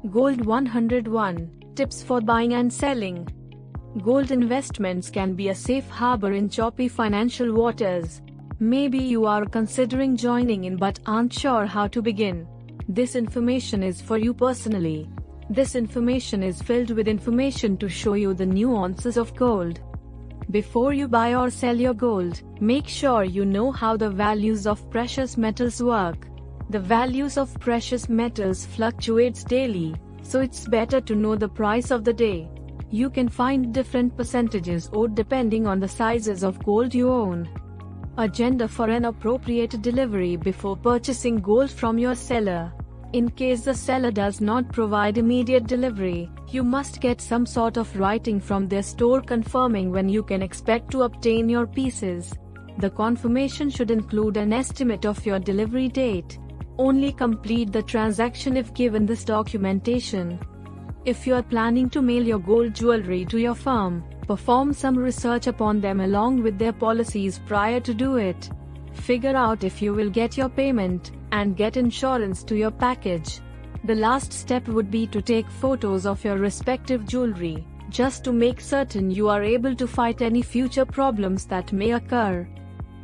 Gold 101 Tips for Buying and Selling. Gold investments can be a safe harbor in choppy financial waters. Maybe you are considering joining in but aren't sure how to begin. This information is for you personally. This information is filled with information to show you the nuances of gold. Before you buy or sell your gold, make sure you know how the values of precious metals work. The values of precious metals fluctuates daily, so it's better to know the price of the day. You can find different percentages owed depending on the sizes of gold you own. Agenda for an appropriate delivery before purchasing gold from your seller. In case the seller does not provide immediate delivery, you must get some sort of writing from their store confirming when you can expect to obtain your pieces. The confirmation should include an estimate of your delivery date. Only complete the transaction if given this documentation. If you are planning to mail your gold jewelry to your firm, perform some research upon them along with their policies prior to do it. Figure out if you will get your payment, and get insurance to your package. The last step would be to take photos of your respective jewelry, just to make certain you are able to fight any future problems that may occur.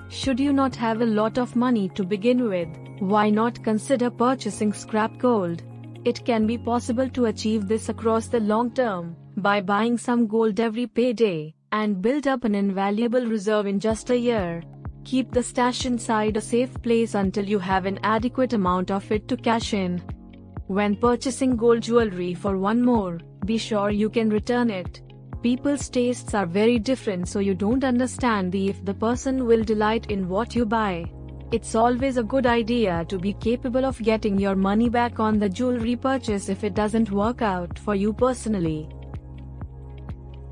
Should you not have a lot of money to begin with, why not consider purchasing scrap gold? It can be possible to achieve this across the long term, by buying some gold every payday, and build up an invaluable reserve in just a year. Keep the stash inside a safe place until you have an adequate amount of it to cash in. When purchasing gold jewelry for one more, be sure you can return it. People's tastes are very different, so you don't understand if the person will delight in what you buy. It's always a good idea to be capable of getting your money back on the jewelry purchase if it doesn't work out for you personally.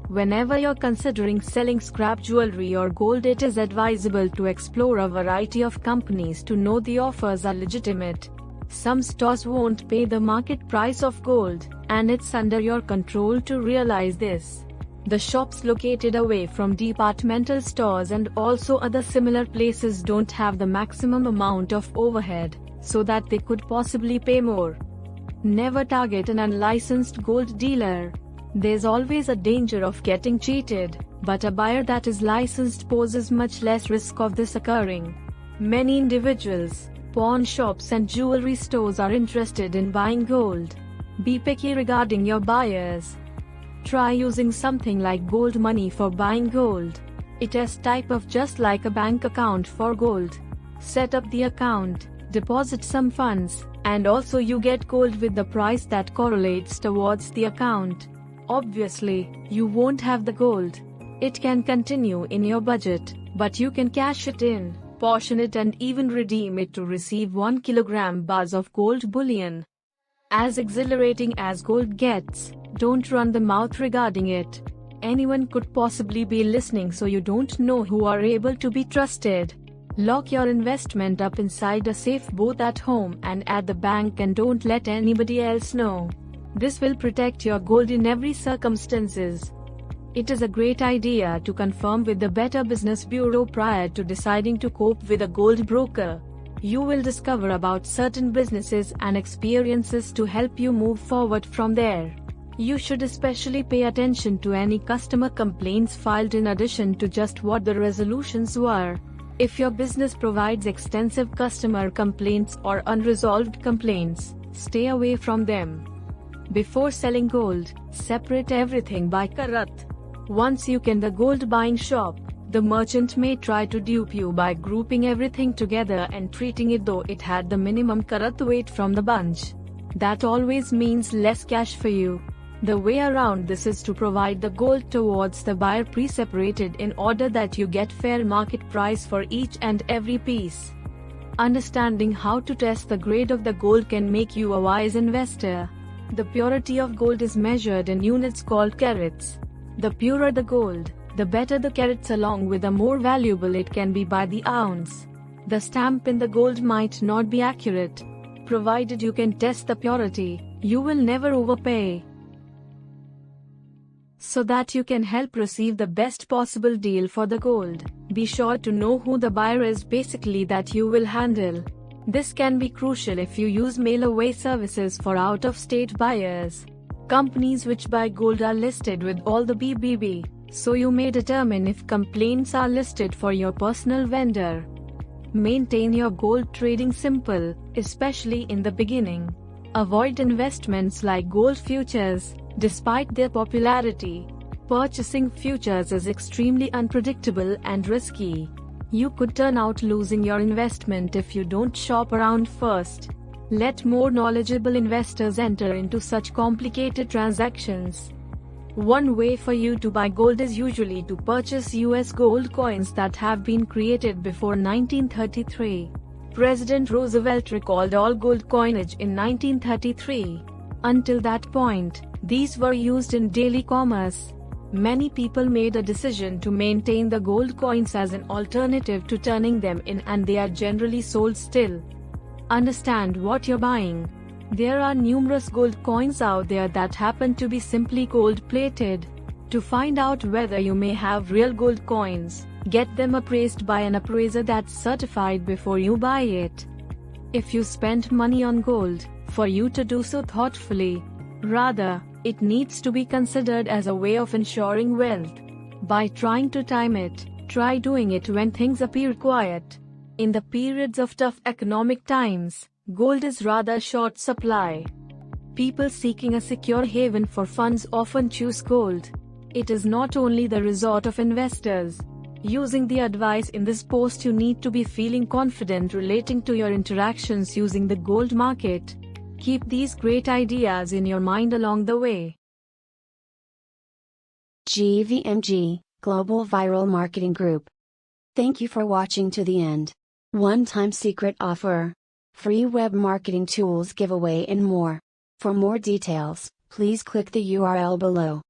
Whenever you're considering selling scrap jewelry or gold, it is advisable to explore a variety of companies to know the offers are legitimate. Some stores won't pay the market price of gold, and it's under your control to realize this. The shops located away from departmental stores and also other similar places don't have the maximum amount of overhead, so that they could possibly pay more. Never target an unlicensed gold dealer. There's always a danger of getting cheated, but a buyer that is licensed poses much less risk of this occurring. Many individuals, pawn shops and jewelry stores are interested in buying gold. Be picky regarding your buyers. Try using something like gold money for buying gold. It is type of just like a bank account for gold. Set up the account, deposit some funds, and also you get gold with the price that correlates towards the account. Obviously, you won't have the gold. It can continue in your budget, but you can cash it in, portion it and even redeem it to receive 1 kilogram bars of gold bullion. As exhilarating as gold gets, don't run the mouth regarding it. Anyone could possibly be listening, so you don't know who are able to be trusted. Lock your investment up inside a safe both at home and at the bank, and don't let anybody else know. This will protect your gold in every circumstances. It is a great idea to confirm with the Better Business Bureau prior to deciding to cope with a gold broker. You will discover about certain businesses and experiences to help you move forward from there. You should especially pay attention to any customer complaints filed in addition to just what the resolutions were. If your business provides extensive customer complaints or unresolved complaints, stay away from them. Before selling gold, separate everything by karat. Once you can the gold buying shop, the merchant may try to dupe you by grouping everything together and treating it though it had the minimum karat weight from the bunch. That always means less cash for you. The way around this is to provide the gold towards the buyer pre-separated in order that you get fair market price for each and every piece. Understanding how to test the grade of the gold can make you a wise investor. The purity of gold is measured in units called carats. The purer the gold, the better the carats, along with the more valuable it can be by the ounce. The stamp in the gold might not be accurate. Provided you can test the purity, you will never overpay. So that you can help receive the best possible deal for the gold, be sure to know who the buyer is basically that you will handle. This can be crucial if you use mail-away services for out-of-state buyers. Companies which buy gold are listed with all the BBB, so you may determine if complaints are listed for your personal vendor. Maintain your gold trading simple, especially in the beginning. Avoid investments like gold futures, despite their popularity. Purchasing futures is extremely unpredictable and risky. You could turn out losing your investment if you don't shop around first. Let more knowledgeable investors enter into such complicated transactions. One way for you to buy gold is usually to purchase US gold coins that have been created before 1933. President Roosevelt recalled all gold coinage in 1933. Until that point, these were used in daily commerce. Many people made a decision to maintain the gold coins as an alternative to turning them in, and they are generally sold still. Understand what you're buying. There are numerous gold coins out there that happen to be simply gold-plated. To find out whether you may have real gold coins, get them appraised by an appraiser that's certified before you buy it. If you spend money on gold, for you to do so thoughtfully. Rather, it needs to be considered as a way of ensuring wealth. By trying to time it, try doing it when things appear quiet. In the periods of tough economic times, gold is rather short supply. People seeking a secure haven for funds often choose gold. It is not only the resort of investors. Using the advice in this post, you need to be feeling confident relating to your interactions using the gold market. Keep these great ideas in your mind along the way. GVMG, Global Viral Marketing Group. Thank you for watching to the end. One-time secret offer. Free web marketing tools giveaway and more. For more details, please click the URL below.